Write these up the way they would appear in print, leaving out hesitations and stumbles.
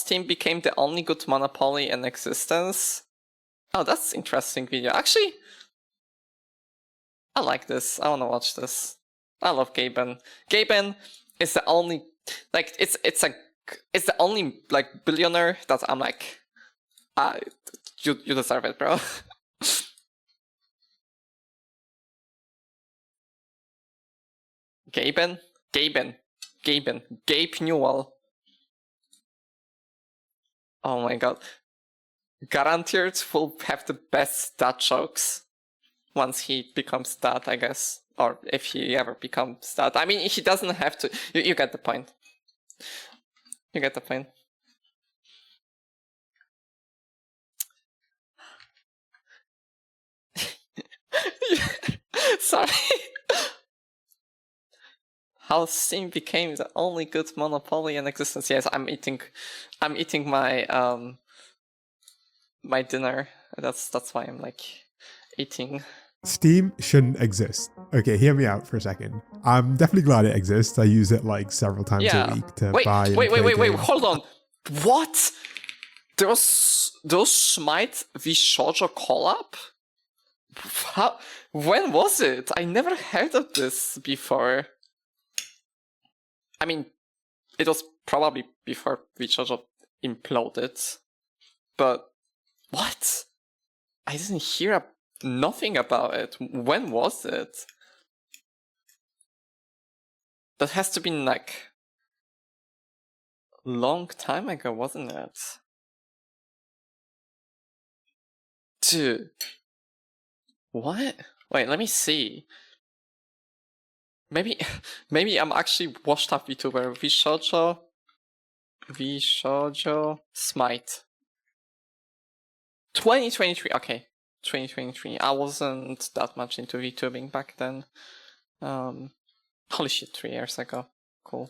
Steam became the only good monopoly in existence. Oh, that's interesting video. Actually, I like this. I want to watch this. I love Gaben. Gaben is the only, like, it's the only like billionaire that I'm like, you deserve it, bro. Gabe Newell. Oh my god. Guaranteed will have the best stat jokes once he becomes that, I guess. Or if he ever becomes that. I mean, he doesn't have to. You get the point. You get the point. Sorry. How Steam became the only good monopoly in existence. Yes, I'm eating my my dinner. That's why I'm like eating. Steam shouldn't exist. Okay, hear me out for a second. I'm definitely glad it exists. I use it like several times a week to buy and play games. Hold on. What? Those Smite v Shoujo collab? How? When was it? I never heard of this before. I mean, it was probably before VTuber imploded, but what? I didn't hear nothing about it. When was it? That has to be like long time ago, wasn't it? Dude. What? Wait, let me see. Maybe I'm actually washed up VTuber. V-Shoujo Smite. 2023, okay. 2023. I wasn't that much into VTubing back then. Holy shit, 3 years ago. Cool.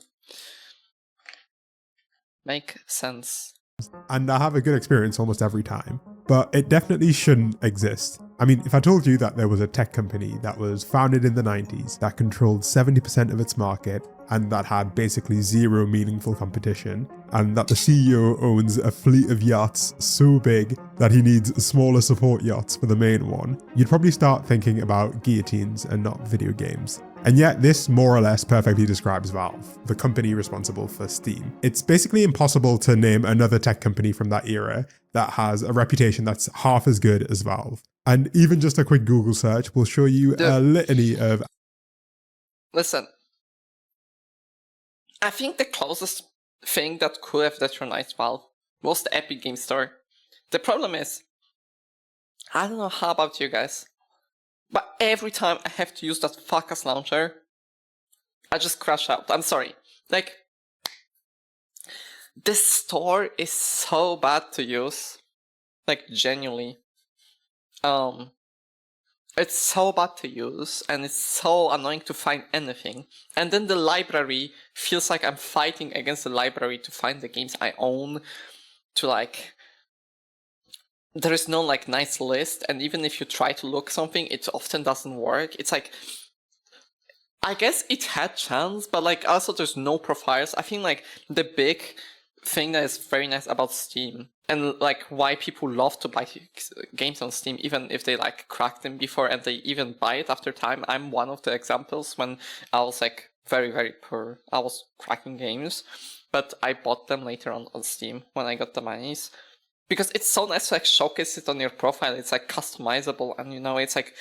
Make sense. And I have a good experience almost every time, but it definitely shouldn't exist. I mean, if I told you that there was a tech company that was founded in the 90s that controlled 70% of its market and that had basically zero meaningful competition, and that the CEO owns a fleet of yachts so big that he needs smaller support yachts for the main one, you'd probably start thinking about guillotines and not video games. And yet this more or less perfectly describes Valve, the company responsible for Steam. It's basically impossible to name another tech company from that era that has a reputation that's half as good as Valve. And even just a quick Google search will show you a litany of... Listen, I think the closest thing that could have detronited Valve was the Epic Game Store. The problem is, I don't know how about you guys, but every time I have to use that fuck-ass launcher, I just crash out. I'm sorry. Like, this store is so bad to use. Like, genuinely. It's so bad to use, and it's so annoying to find anything. And then the library feels like I'm fighting against the library to find the games I own, to like... There is no like nice list, and even if you try to look something, it often doesn't work. It's like, I guess it had chance, but like also there's no profiles. I think like the big thing that is very nice about Steam, and like why people love to buy games on Steam, even if they like crack them before and they even buy it after time. I'm one of the examples. When I was like very, very poor, I was cracking games, but I bought them later on Steam when I got the monies. Because it's so nice to like showcase it on your profile. It's like customizable, and you know, it's like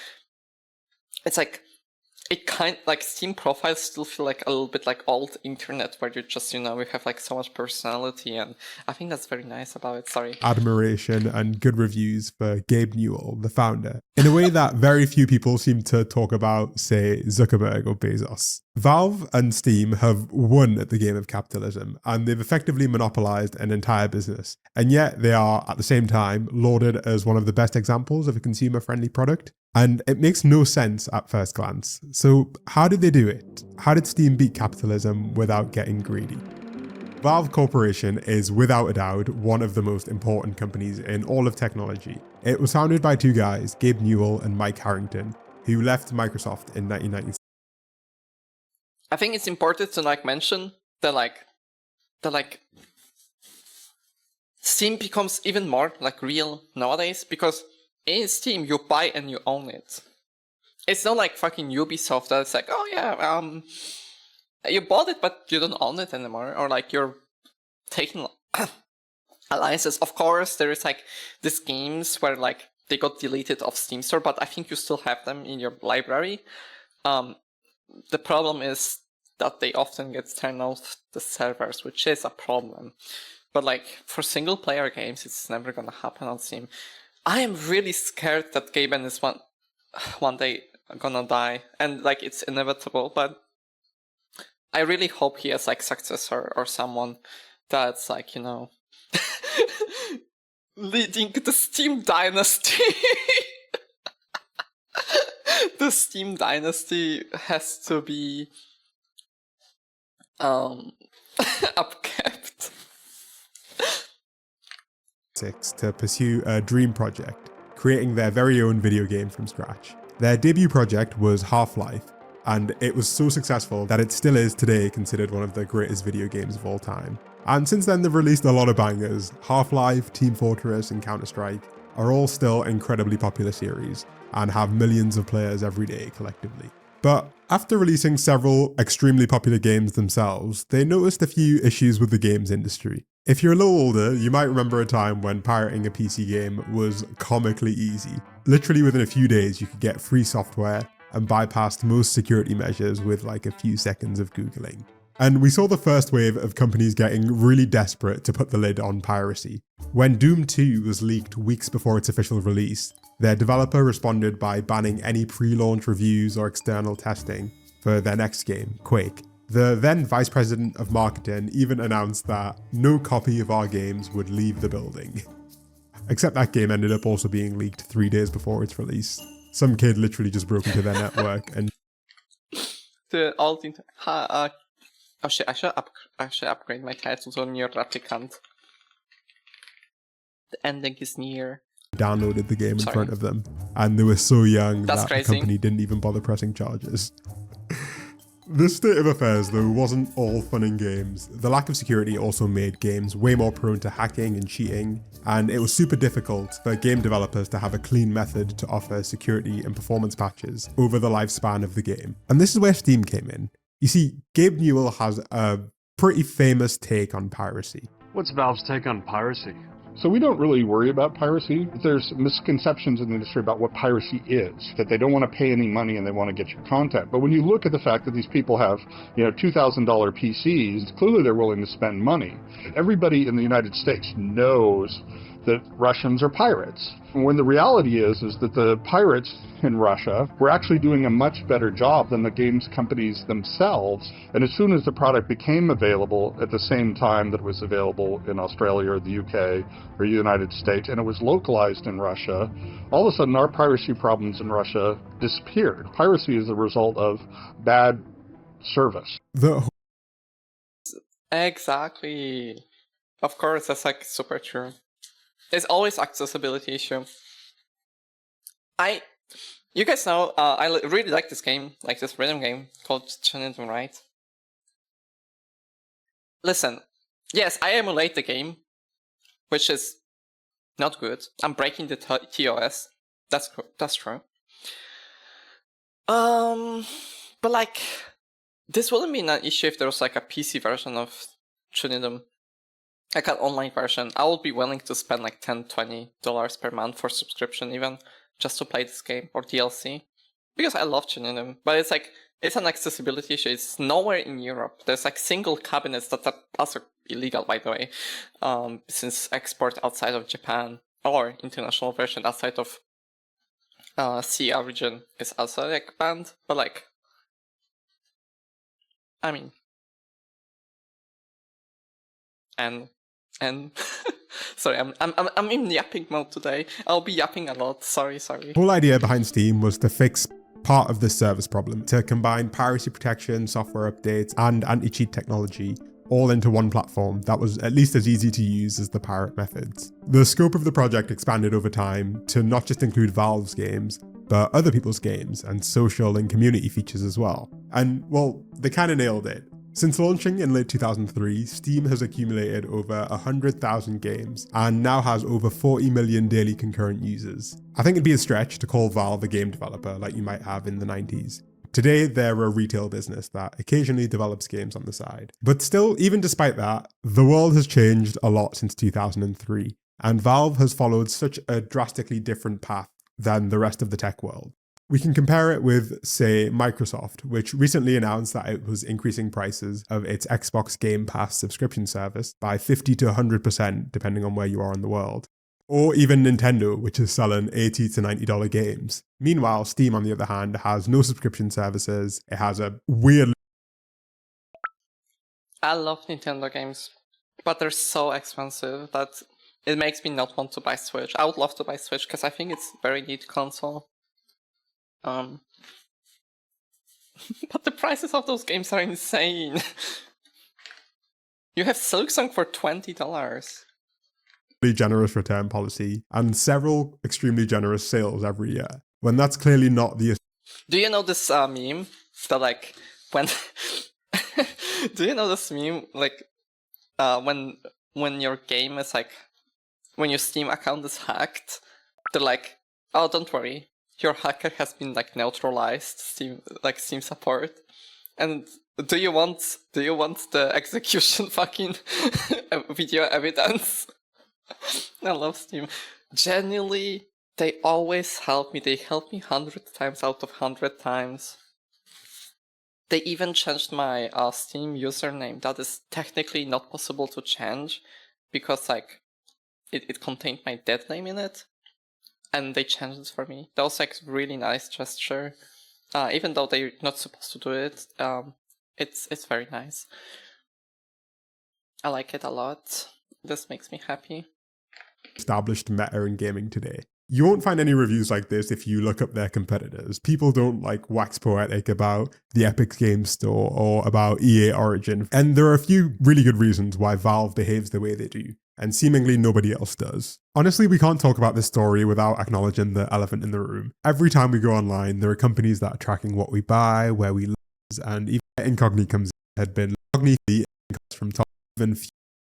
it kind like Steam profiles still feel like a little bit like old internet, where you just, you know, we have like so much personality, and I think that's very nice about it. Sorry. Admiration and good reviews for Gabe Newell, the founder, in a way that very few people seem to talk about, say, Zuckerberg or Bezos. Valve and Steam have won at the game of capitalism, and they've effectively monopolized an entire business. And yet they are, at the same time, lauded as one of the best examples of a consumer-friendly product. And it makes no sense at first glance. So how did they do it? How did Steam beat capitalism without getting greedy? Valve Corporation is without a doubt one of the most important companies in all of technology. It was founded by two guys, Gabe Newell and Mike Harrington, who left Microsoft in 1996. I think it's important to like mention that like Steam becomes even more like real nowadays, because in Steam you buy and you own it. It's not like fucking Ubisoft that it's like, oh yeah, you bought it but you don't own it anymore, or like you're taking alliances. Of course, there is like these games where like they got deleted off Steam Store, but I think you still have them in your library. The problem is that they often get turned off the servers, which is a problem. But like for single player games, it's never gonna happen on Steam. I am really scared that Gaben is one day gonna die, and like it's inevitable, but I really hope he has like successor or someone that's like, you know, leading the Steam dynasty. The Steam dynasty has to be upkept. To pursue a dream project, creating their very own video game from scratch. Their debut project was Half-Life, and it was so successful that it still is today considered one of the greatest video games of all time. And since then they've released a lot of bangers. Half-Life, Team Fortress, and Counter-Strike are all still incredibly popular series and have millions of players every day collectively. But after releasing several extremely popular games themselves, they noticed a few issues with the games industry. If you're a little older, you might remember a time when pirating a PC game was comically easy. Literally within a few days, you could get free software and bypassed most security measures with like a few seconds of Googling. And we saw the first wave of companies getting really desperate to put the lid on piracy. When Doom 2 was leaked weeks before its official release, their developer responded by banning any pre-launch reviews or external testing for their next game, Quake. The then Vice President of Marketing even announced that no copy of our games would leave the building. Except that game ended up also being leaked 3 days before its release. Some kid literally just broke into their network and... Oh shit, I should upgrade my title to Near Replicant. The ending is near. Downloaded the game in front of them, and they were so young that the company didn't even bother pressing charges. This state of affairs, though, wasn't all fun and games. The lack of security also made games way more prone to hacking and cheating, and it was super difficult for game developers to have a clean method to offer security and performance patches over the lifespan of the game. And this is where Steam came in. You see, Gabe Newell has a pretty famous take on piracy. What's Valve's take on piracy? So we don't really worry about piracy. There's misconceptions in the industry about what piracy is, that they don't want to pay any money and they want to get your content. But when you look at the fact that these people have, $2,000 PCs, clearly they're willing to spend money. Everybody in the United States knows that Russians are pirates. When the reality is that the pirates in Russia were actually doing a much better job than the games companies themselves. And as soon as the product became available at the same time that it was available in Australia or the UK or the United States, and it was localized in Russia, all of a sudden our piracy problems in Russia disappeared. Piracy is a result of bad service. Exactly. Of course, that's like super true. It's always accessibility issue. You guys know, I really like this game, like this rhythm game called Chunitm, right? Listen, yes, I emulate the game, which is not good. I'm breaking the TOS. That's true. But like, this wouldn't be an issue if there was like a PC version of Chunitm. Like an online version. I would be willing to spend like $10-20 per month for subscription even, just to play this game, or DLC. Because I love Chunitm, but it's like, it's an accessibility issue. It's nowhere in Europe. There's like single cabinets that are also illegal, by the way, since export outside of Japan, or international version outside of CA region is also like banned, but like, I mean, and sorry, I'm in yapping mode today. I'll be yapping a lot. Sorry. The whole idea behind Steam was to fix part of the service problem, to combine piracy protection, software updates, and anti-cheat technology all into one platform that was at least as easy to use as the pirate methods. The scope of the project expanded over time to not just include Valve's games, but other people's games and social and community features as well. And well, they kind of nailed it. Since launching in late 2003, Steam has accumulated over 100,000 games and now has over 40 million daily concurrent users. I think it'd be a stretch to call Valve a game developer like you might have in the 90s. Today, they're a retail business that occasionally develops games on the side. But still, even despite that, the world has changed a lot since 2003, and Valve has followed such a drastically different path than the rest of the tech world. We can compare it with, say, Microsoft, which recently announced that it was increasing prices of its Xbox Game Pass subscription service by 50 to 100% depending on where you are in the world. Or even Nintendo, which is selling $80 to $90 games. Meanwhile, Steam, on the other hand, has no subscription services. It has a weird... I love Nintendo games, but they're so expensive that it makes me not want to buy Switch. I would love to buy Switch because I think it's a very neat console. But the prices of those games are insane. You have Silksong for $20. generous return policy and several extremely generous sales every year, when that's clearly not the... Do you know this meme that like when do you know this meme like when your game is like when your Steam account is hacked, they're like, oh, don't worry, your hacker has been like neutralized, Steam support. And do you want the execution fucking video evidence? I love Steam. Genuinely, they always help me. They help me 100 times out of 100 times. They even changed my Steam username. That is technically not possible to change because like it contained my dead name in it, and they changed it for me. That was like really nice gesture. Even though they're not supposed to do it, it's very nice. I like it a lot. This makes me happy. Established meta in gaming today. You won't find any reviews like this if you look up their competitors. People don't like wax poetic about the Epic Games Store or about EA Origin. And there are a few really good reasons why Valve behaves the way they do, and seemingly nobody else does. Honestly, we can't talk about this story without acknowledging the elephant in the room. Every time we go online, there are companies that are tracking what we buy, where we live, and even Incogni comes in, had been Incogni from top even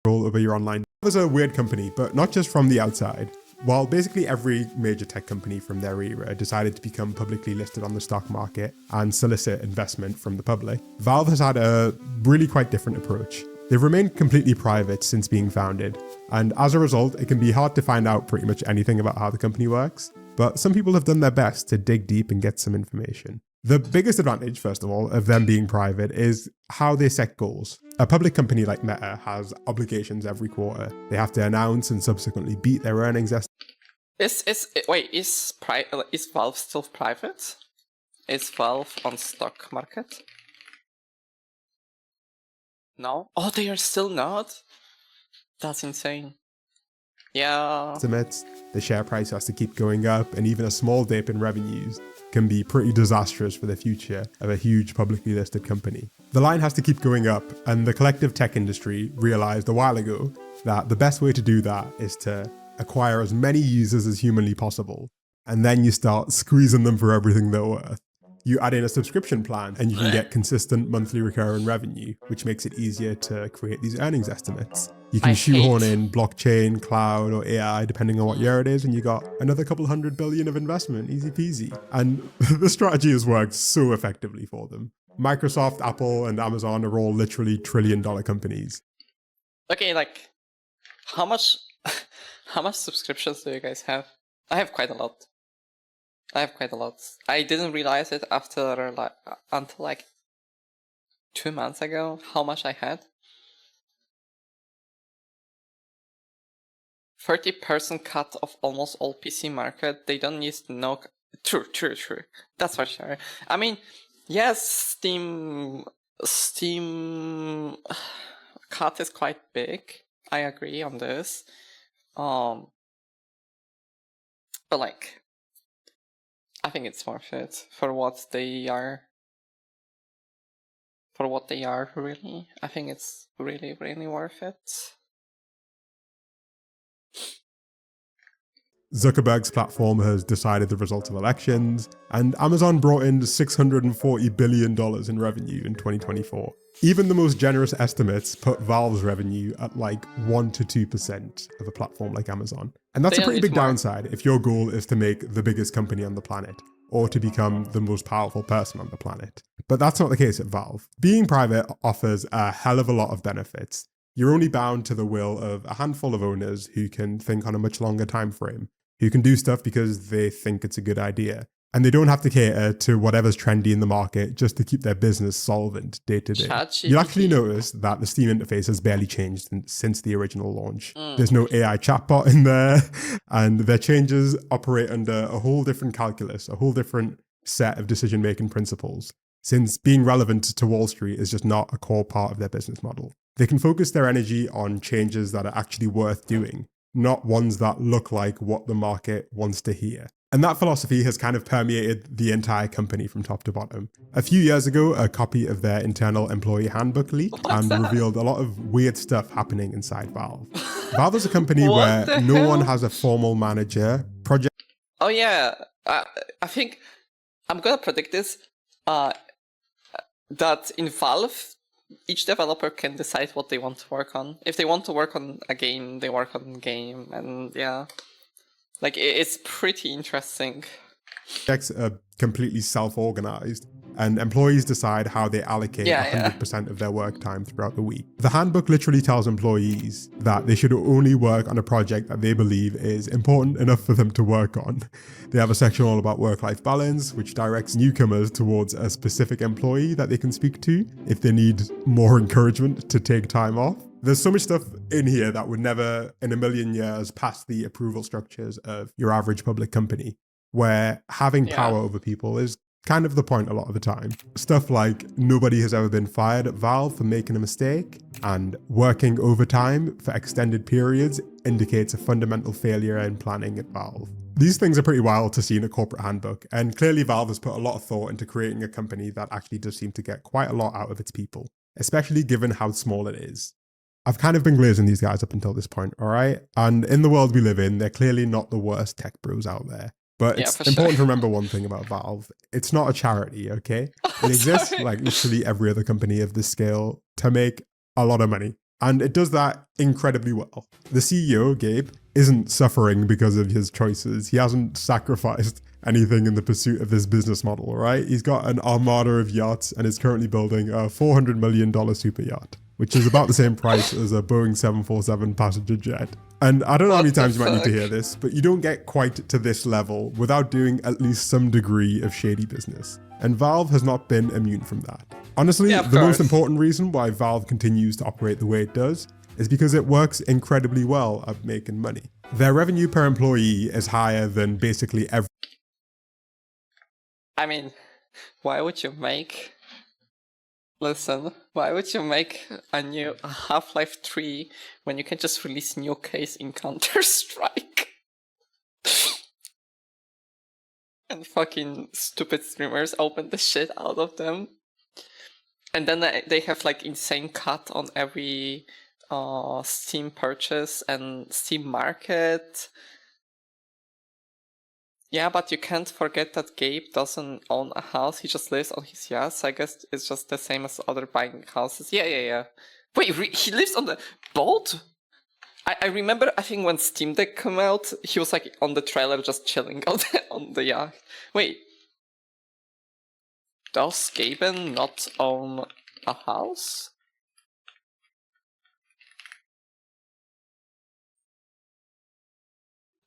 control over your online. There's a weird company, but not just from the outside. While basically every major tech company from their era decided to become publicly listed on the stock market and solicit investment from the public, Valve has had a really quite different approach. They've remained completely private since being founded, and as a result, it can be hard to find out pretty much anything about how the company works, but some people have done their best to dig deep and get some information. The biggest advantage, first of all, of them being private is how they set goals. A public company like Meta has obligations every quarter. They have to announce and subsequently beat their earnings estimates. Is Valve still private? Is Valve on stock market? No? Oh, they are still not? That's insane. Yeah. The share price has to keep going up, and even a small dip in revenues can be pretty disastrous for the future of a huge publicly listed company. The line has to keep going up, and the collective tech industry realized a while ago that the best way to do that is to acquire as many users as humanly possible, and then you start squeezing them for everything they're worth. You add in a subscription plan and you can get consistent monthly recurring revenue, which makes it easier to create these earnings estimates. You can shoehorn in blockchain, cloud, or AI, depending on what year it is, and you got another couple $100 billion of investment, easy peasy. And the strategy has worked so effectively for them. Microsoft, Apple, and Amazon are all literally trillion-dollar companies. Okay, like, how much subscriptions do you guys have? I have quite a lot. I didn't realize it until like 2 months ago how much I had. 30% cut of almost all PC market. They don't need to know. True. That's for sure. I mean, yes, Steam cut is quite big. I agree on this. But like, I think it's worth it for what they are. Really. I think it's really, really worth it. Zuckerberg's platform has decided the results of elections, and Amazon brought in $640 billion in revenue in 2024. Even the most generous estimates put Valve's revenue at like 1 to 2% of a platform like Amazon. And that's a pretty big downside if your goal is to make the biggest company on the planet, or to become the most powerful person on the planet. But that's not the case at Valve. Being private offers a hell of a lot of benefits. You're only bound to the will of a handful of owners who can think on a much longer time frame, who can do stuff because they think it's a good idea. And they don't have to cater to whatever's trendy in the market just to keep their business solvent day to day. You'll actually notice that the Steam interface has barely changed since the original launch. There's no AI chatbot in there, and their changes operate under a whole different calculus, a whole different set of decision-making principles, since being relevant to Wall Street is just not a core part of their business model. They can focus their energy on changes that are actually worth doing, not ones that look like what the market wants to hear. And that philosophy has kind of permeated the entire company from top to bottom. A few years ago, a copy of their internal employee handbook leaked and revealed a lot of weird stuff happening inside Valve. Valve is a company where no one has a formal manager. Oh yeah, I think I'm gonna predict this, that in Valve, each developer can decide what they want to work on. If they want to work on a game, they work on a game, and yeah. Like, it's pretty interesting. Projects are completely self-organized, and employees decide how they allocate 100% of their work time throughout the week. The handbook literally tells employees that they should only work on a project that they believe is important enough for them to work on. They have a section all about work-life balance, which directs newcomers towards a specific employee that they can speak to if they need more encouragement to take time off. There's so much stuff in here that would never in a million years pass the approval structures of your average public company, where having power over people is kind of the point a lot of the time. Stuff like nobody has ever been fired at Valve for making a mistake, and working overtime for extended periods indicates a fundamental failure in planning at Valve. These things are pretty wild to see in a corporate handbook, and clearly Valve has put a lot of thought into creating a company that actually does seem to get quite a lot out of its people, especially given how small it is. I've kind of been glazing these guys up until this point, all right? And in the world we live in, they're clearly not the worst tech bros out there. But it's important to remember one thing about Valve. It's not a charity, okay? It exists like literally every other company of this scale to make a lot of money. And it does that incredibly well. The CEO, Gabe, isn't suffering because of his choices. He hasn't sacrificed anything in the pursuit of this business model, right? He's got an armada of yachts and is currently building a $400 million super yacht, which is about the same price as a Boeing 747 passenger jet. And I don't know how many times you might need to hear this, but you don't get quite to this level without doing at least some degree of shady business. And Valve has not been immune from that. Honestly, the most important reason why Valve continues to operate the way it does is because it works incredibly well at making money. Their revenue per employee is higher than basically every... I mean, why would you make... Listen, why would you make a new Half-Life 3 when you can just release new case in Counter-Strike? And fucking stupid streamers open the shit out of them. And then they have like insane cut on every Steam purchase and Steam market. Yeah, but you can't forget that Gabe doesn't own a house, he just lives on his yacht, so I guess it's just the same as other buying houses. Yeah. Wait, he lives on the boat? I remember, I think when Steam Deck came out, he was like on the trailer just chilling on the yacht. Wait. Does Gaben not own a house?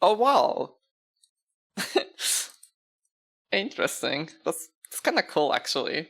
Oh wow. Interesting. That's kind of cool, actually.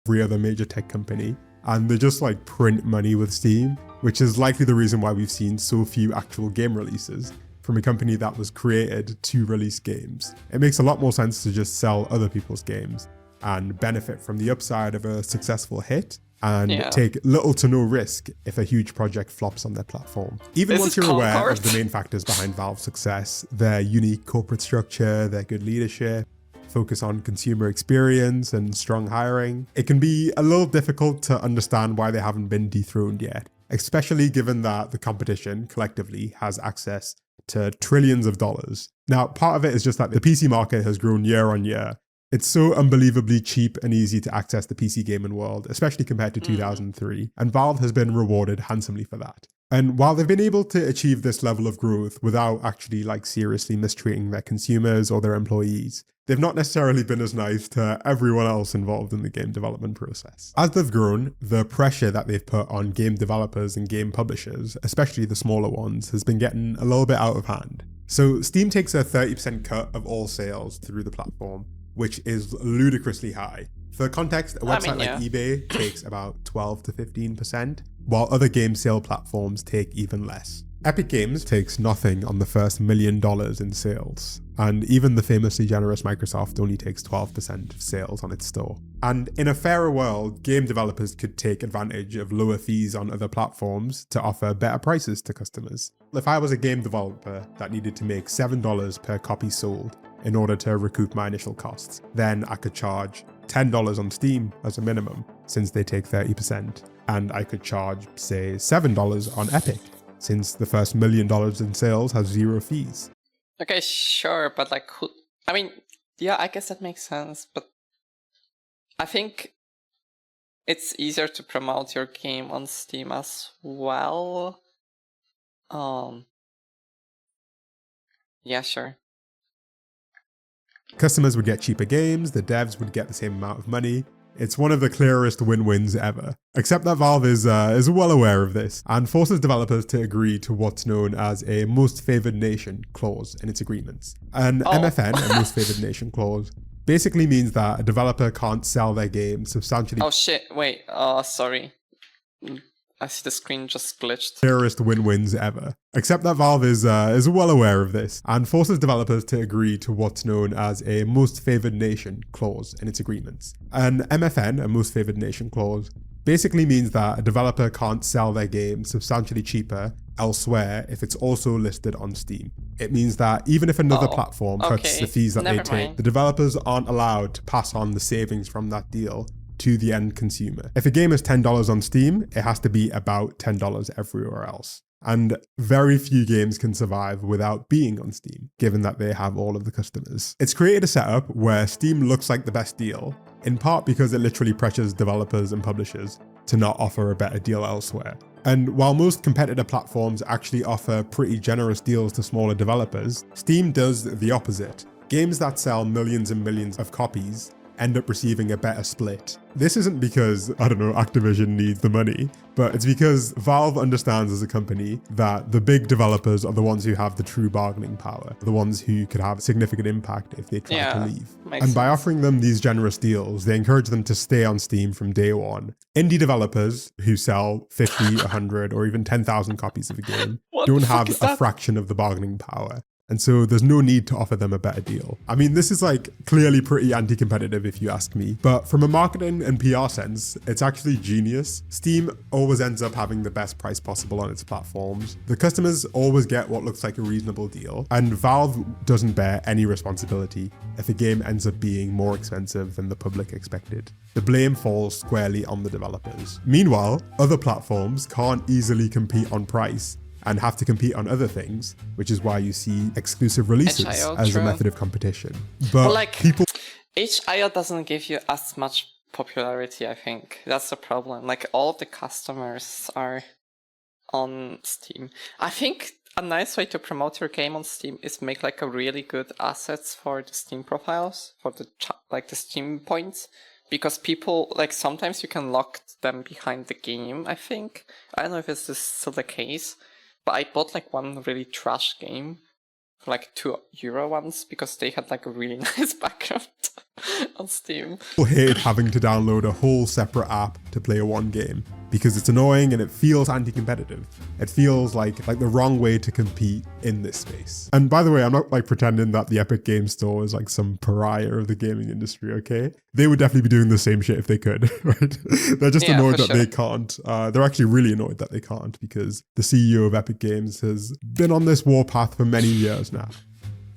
Every other major tech company, and they just like print money with Steam, which is likely the reason why we've seen so few actual game releases from a company that was created to release games. It makes a lot more sense to just sell other people's games and benefit from the upside of a successful hit, and take little to no risk if a huge project flops on their platform. Even once you're aware of the main factors behind Valve's success, their unique corporate structure, their good leadership, focus on consumer experience and strong hiring, it can be a little difficult to understand why they haven't been dethroned yet, especially given that the competition collectively has access to trillions of dollars. Now, part of it is just that the PC market has grown year on year. It's so unbelievably cheap and easy to access the PC gaming world, especially compared to 2003, and Valve has been rewarded handsomely for that. And while they've been able to achieve this level of growth without actually seriously mistreating their consumers or their employees, they've not necessarily been as nice to everyone else involved in the game development process. As they've grown, the pressure that they've put on game developers and game publishers, especially the smaller ones, has been getting a little bit out of hand. So Steam takes a 30% cut of all sales through the platform, which is ludicrously high. For context, a website like eBay takes about 12 to 15%, while other game sale platforms take even less. Epic Games takes nothing on the first $1 million in sales, and even the famously generous Microsoft only takes 12% of sales on its store. And in a fairer world, game developers could take advantage of lower fees on other platforms to offer better prices to customers. If I was a game developer that needed to make $7 per copy sold in order to recoup my initial costs, then I could charge $10 on Steam as a minimum, since they take 30%, and I could charge, say, $7 on Epic, since the first $1 million in sales has zero fees. Okay, sure, but I guess that makes sense, but I think it's easier to promote your game on Steam as well. Yeah, sure. Customers would get cheaper games, the devs would get the same amount of money. It's one of the clearest win-wins ever. Except that Valve is well aware of this and forces developers to agree to what's known as a most favored nation clause in its agreements. An MFN, a most favored nation clause, basically means that a developer can't sell their game substantially. Oh shit, wait, sorry. I see the screen just glitched. Clearest win-wins ever. Except that Valve is well aware of this and forces developers to agree to what's known as a most favored nation clause in its agreements. An MFN, a most favored nation clause, basically means that a developer can't sell their game substantially cheaper elsewhere if it's also listed on Steam. It means that even if another platform cuts the fees that they take, the developers aren't allowed to pass on the savings from that deal to the end consumer. If a game is $10 on Steam, it has to be about $10 everywhere else. And very few games can survive without being on Steam, given that they have all of the customers. It's created a setup where Steam looks like the best deal, in part because it literally pressures developers and publishers to not offer a better deal elsewhere. And while most competitor platforms actually offer pretty generous deals to smaller developers, Steam does the opposite. Games that sell millions and millions of copies end up receiving a better split. This isn't because, Activision needs the money, but it's because Valve understands as a company that the big developers are the ones who have the true bargaining power, the ones who could have significant impact if they try to leave. And by offering them these generous deals, they encourage them to stay on Steam from day one. Indie developers who sell 50, 100, or even 10,000 copies of a game don't have a fraction of the bargaining power. And so there's no need to offer them a better deal. I mean, this is clearly pretty anti-competitive if you ask me, but from a marketing and PR sense, it's actually genius. Steam always ends up having the best price possible on its platforms. The customers always get what looks like a reasonable deal, and Valve doesn't bear any responsibility if a game ends up being more expensive than the public expected. The blame falls squarely on the developers. Meanwhile, other platforms can't easily compete on price and have to compete on other things, which is why you see exclusive releases as a method of competition. But HIO doesn't give you as much popularity, I think. That's the problem. All of the customers are on Steam. I think a nice way to promote your game on Steam is make a really good assets for the Steam profiles, for the the Steam points. Because people, sometimes you can lock them behind the game, I think. I don't know if this is still the case. But I bought one really trash game for €2 once because they had a really nice background on Steam. People hate having to download a whole separate app to play one game because it's annoying and it feels anti-competitive. It feels like the wrong way to compete in this space. And by the way, I'm not pretending that the Epic Games Store is some pariah of the gaming industry, okay? They would definitely be doing the same shit if they could, right? They're just annoyed that they can't. They're actually really annoyed that they can't because the CEO of Epic Games has been on this warpath for many years now.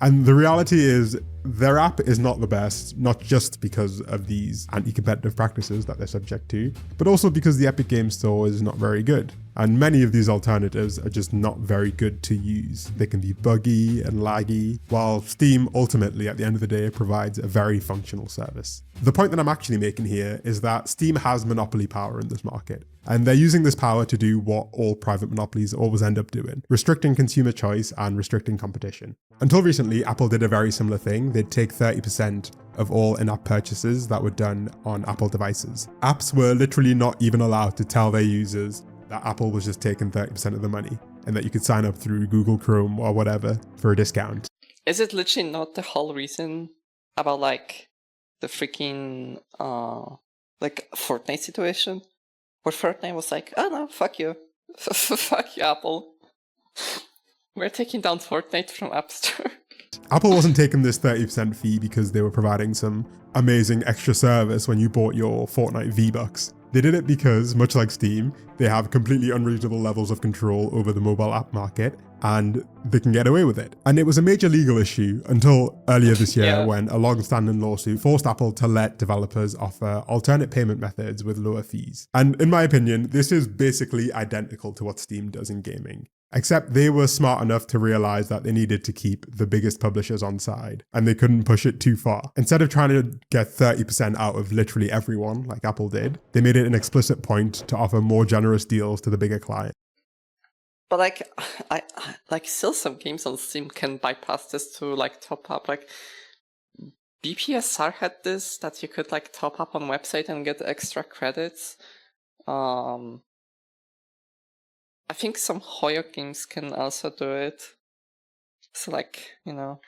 And the reality is their app is not the best, not just because of these anti-competitive practices that they're subject to, but also because the Epic Games Store is not very good. And many of these alternatives are just not very good to use. They can be buggy and laggy, while Steam ultimately at the end of the day provides a very functional service. The point that I'm actually making here is that Steam has monopoly power in this market, and they're using this power to do what all private monopolies always end up doing, restricting consumer choice and restricting competition. Until recently, Apple did a very similar thing. They'd take 30% of all in-app purchases that were done on Apple devices. Apps were literally not even allowed to tell their users that Apple was just taking 30% of the money and that you could sign up through Google Chrome or whatever for a discount. Is it literally not the whole reason about like the freaking like Fortnite situation? Where Fortnite was like, oh no, fuck you. Fuck you, Apple. We're taking down Fortnite from App Store. Apple wasn't taking this 30% fee because they were providing some amazing extra service when you bought your Fortnite V-Bucks. They did it because, much like Steam, they have completely unreasonable levels of control over the mobile app market, and they can get away with it. And it was a major legal issue until earlier this year when a long-standing lawsuit forced Apple to let developers offer alternate payment methods with lower fees. And in my opinion, this is basically identical to what Steam does in gaming. Except they were smart enough to realize that they needed to keep the biggest publishers on side, and they couldn't push it too far. Instead of trying to get 30% out of literally everyone, like Apple did, they made it an explicit point to offer more generous deals to the bigger clients. But like, I like still some games on Steam can bypass this to like top up. Like BPSR had this that you could like top up on website and get extra credits. I think some Hoyo games can also do it. So like, you know.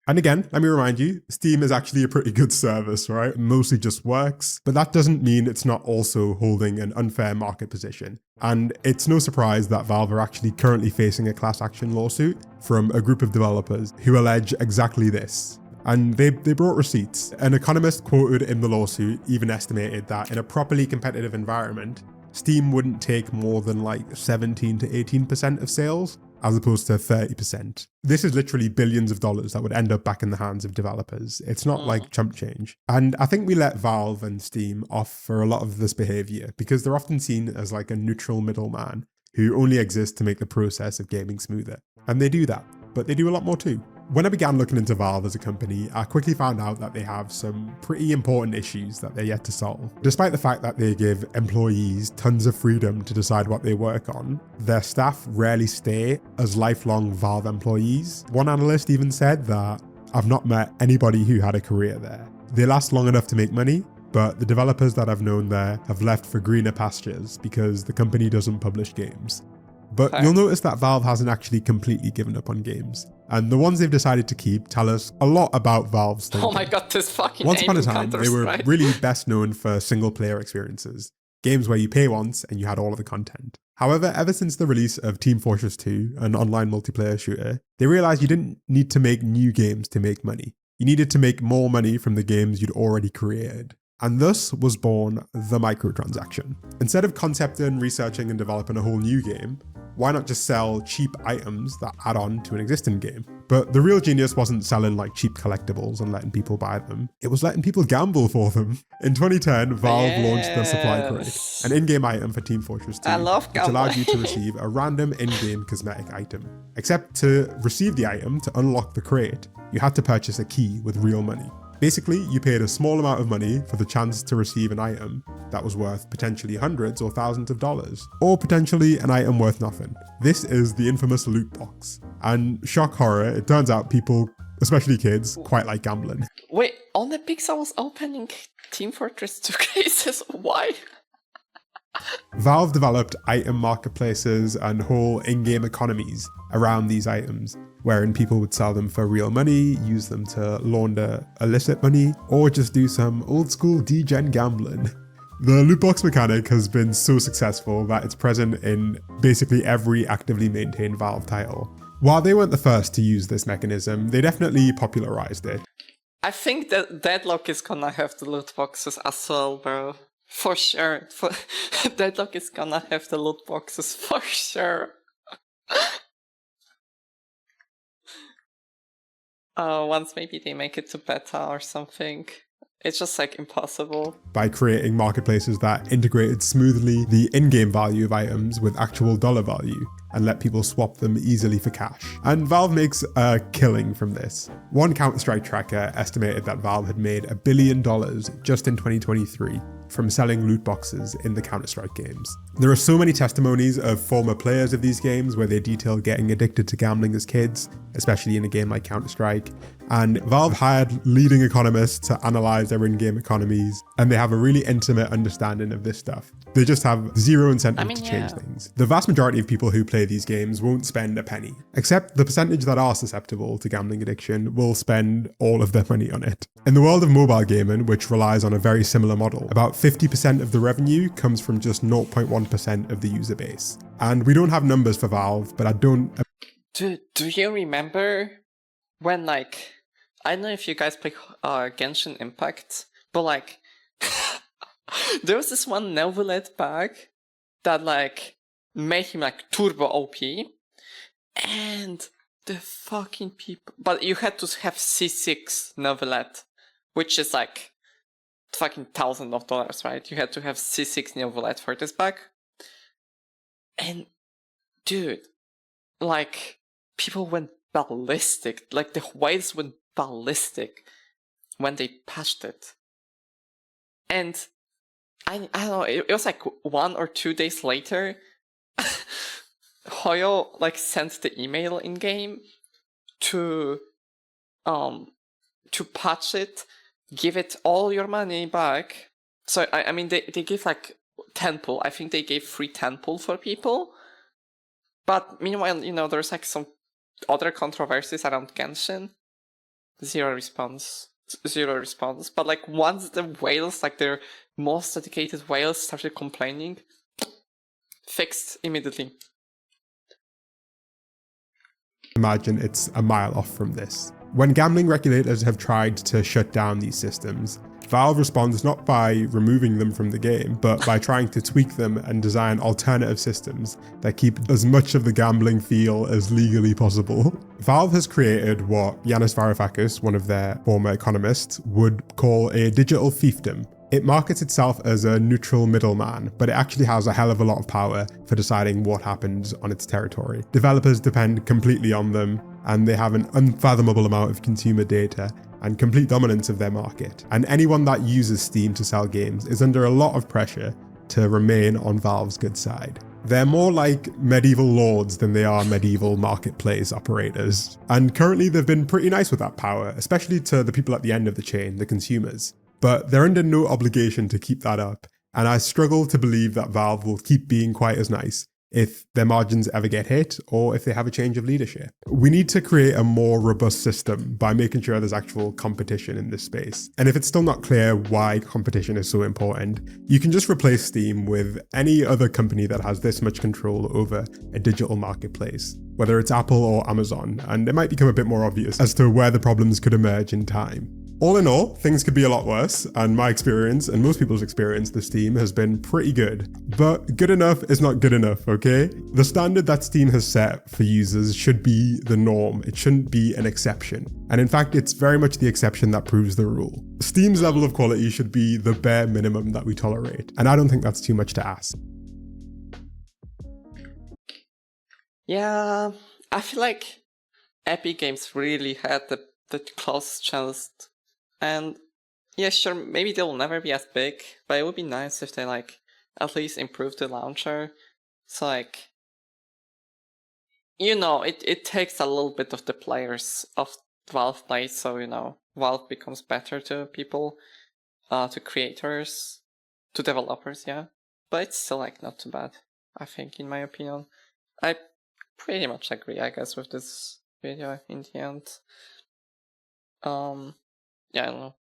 And again, let me remind you, Steam is actually a pretty good service, right? It mostly just works, but that doesn't mean it's not also holding an unfair market position. And it's no surprise that Valve are actually currently facing a class action lawsuit from a group of developers who allege exactly this. And they brought receipts. An economist quoted in the lawsuit even estimated that in a properly competitive environment, Steam wouldn't take more than like 17 to 18% of sales, as opposed to 30%. This is literally billions of dollars that would end up back in the hands of developers. It's not like chump change. And I think we let Valve and Steam off for a lot of this behavior because they're often seen as like a neutral middleman who only exists to make the process of gaming smoother. And they do that, but they do a lot more too. When I began looking into Valve as a company, I quickly found out that they have some pretty important issues that they're yet to solve. Despite the fact that they give employees tons of freedom to decide what they work on, their staff rarely stay as lifelong Valve employees. One analyst even said that, "I've not met anybody who had a career there. They last long enough to make money, but the developers that I've known there have left for greener pastures because the company doesn't publish games." But you'll notice that Valve hasn't actually completely given up on games. And the ones they've decided to keep tell us a lot about Valve's thinking. Oh my god, this fucking Once upon a aiming time, they counters, were right? really best known for single-player experiences. Games where you pay once and you had all of the content. However, ever since the release of Team Fortress 2, an online multiplayer shooter, they realized you didn't need to make new games to make money. You needed to make more money from the games you'd already created. And thus was born the microtransaction. Instead of concepting, researching, and developing a whole new game, why not just sell cheap items that add on to an existing game? But the real genius wasn't selling like cheap collectibles and letting people buy them. It was letting people gamble for them. In 2010, Valve launched the Supply Crate, an in-game item for Team Fortress 2, I love which allowed you to gambling. receive a random in-game cosmetic item. Except to receive the item, to unlock the crate, you had to purchase a key with real money. Basically, you paid a small amount of money for the chance to receive an item that was worth potentially hundreds or thousands of dollars, or potentially an item worth nothing. This is the infamous loot box. And shock horror, it turns out people, especially kids, quite like gambling. Wait, on the Pixel was opening Team Fortress 2 cases? Why? Valve developed item marketplaces and whole in-game economies around these items, wherein people would sell them for real money, use them to launder illicit money, or just do some old school degen gambling. The loot box mechanic has been so successful that it's present in basically every actively maintained Valve title. While they weren't the first to use this mechanism, they definitely popularized it. I think that Deadlock is gonna have the loot boxes as well, bro. For sure. Deadlock is gonna have the loot boxes for sure. Once maybe they make it to beta or something. It's just like impossible. By creating marketplaces that integrated smoothly the in-game value of items with actual dollar value and let people swap them easily for cash. And Valve makes a killing from this. One Counter-Strike tracker estimated that Valve had made $1 billion just in 2023 from selling loot boxes in the Counter-Strike games. There are so many testimonies of former players of these games where they detail getting addicted to gambling as kids, especially in a game like Counter-Strike. And Valve hired leading economists to analyze their in-game economies, and they have a really intimate understanding of this stuff. They just have zero incentive to change things. The vast majority of people who play these games won't spend a penny, except the percentage that are susceptible to gambling addiction will spend all of their money on it. In the world of mobile gaming, which relies on a very similar model, about 50% of the revenue comes from just 0.1% of the user base. And we don't have numbers for Valve, but I don't... Do you remember when, like, I don't know if you guys play Genshin Impact, but like, there was this one Neuvillette bag that like made him like turbo OP, and the fucking people. But you had to have C6 Neuvillette, which is like fucking thousands of dollars, right? You had to have C6 Neuvillette for this bag, and dude, like people went ballistic. Like the whales went ballistic when they patched it. And I don't know, it was like 1 or 2 days later, Hoyo like sent the email in game to patch it, give it all your money back. So I mean they give like 10 pull. I think they gave free 10 pull for people. But meanwhile, you know, there's like some other controversies around Genshin. Zero response. But like once the whales, like their most dedicated whales, started complaining, fixed immediately. Imagine it's a mile off from this. When gambling regulators have tried to shut down these systems, Valve responds not by removing them from the game, but by trying to tweak them and design alternative systems that keep as much of the gambling feel as legally possible. Valve has created what Yanis Varoufakis, one of their former economists, would call a digital fiefdom. It markets itself as a neutral middleman, but it actually has a hell of a lot of power for deciding what happens on its territory. Developers depend completely on them, and they have an unfathomable amount of consumer data and complete dominance of their market. And anyone that uses Steam to sell games is under a lot of pressure to remain on Valve's good side. They're more like medieval lords than they are medieval marketplace operators. And currently they've been pretty nice with that power, especially to the people at the end of the chain, the consumers. But they're under no obligation to keep that up, and I struggle to believe that Valve will keep being quite as nice if their margins ever get hit or if they have a change of leadership. We need to create a more robust system by making sure there's actual competition in this space. And if it's still not clear why competition is so important, you can just replace Steam with any other company that has this much control over a digital marketplace, whether it's Apple or Amazon, and it might become a bit more obvious as to where the problems could emerge in time. All in all, things could be a lot worse, and my experience, and most people's experience with Steam, has been pretty good. But good enough is not good enough, okay? The standard that Steam has set for users should be the norm. It shouldn't be an exception. And in fact, it's very much the exception that proves the rule. Steam's level of quality should be the bare minimum that we tolerate, and I don't think that's too much to ask. Yeah, I feel like Epic Games really had the closest chance. And yeah, sure, maybe they'll never be as big, but it would be nice if they like at least improve the launcher. So like, you know, it takes a little bit of the players of Valve play, so you know, Valve becomes better to people, to creators, to developers, yeah. But it's still like not too bad, I think, in my opinion. I pretty much agree, I guess, with this video in the end. Yeah, I don't know.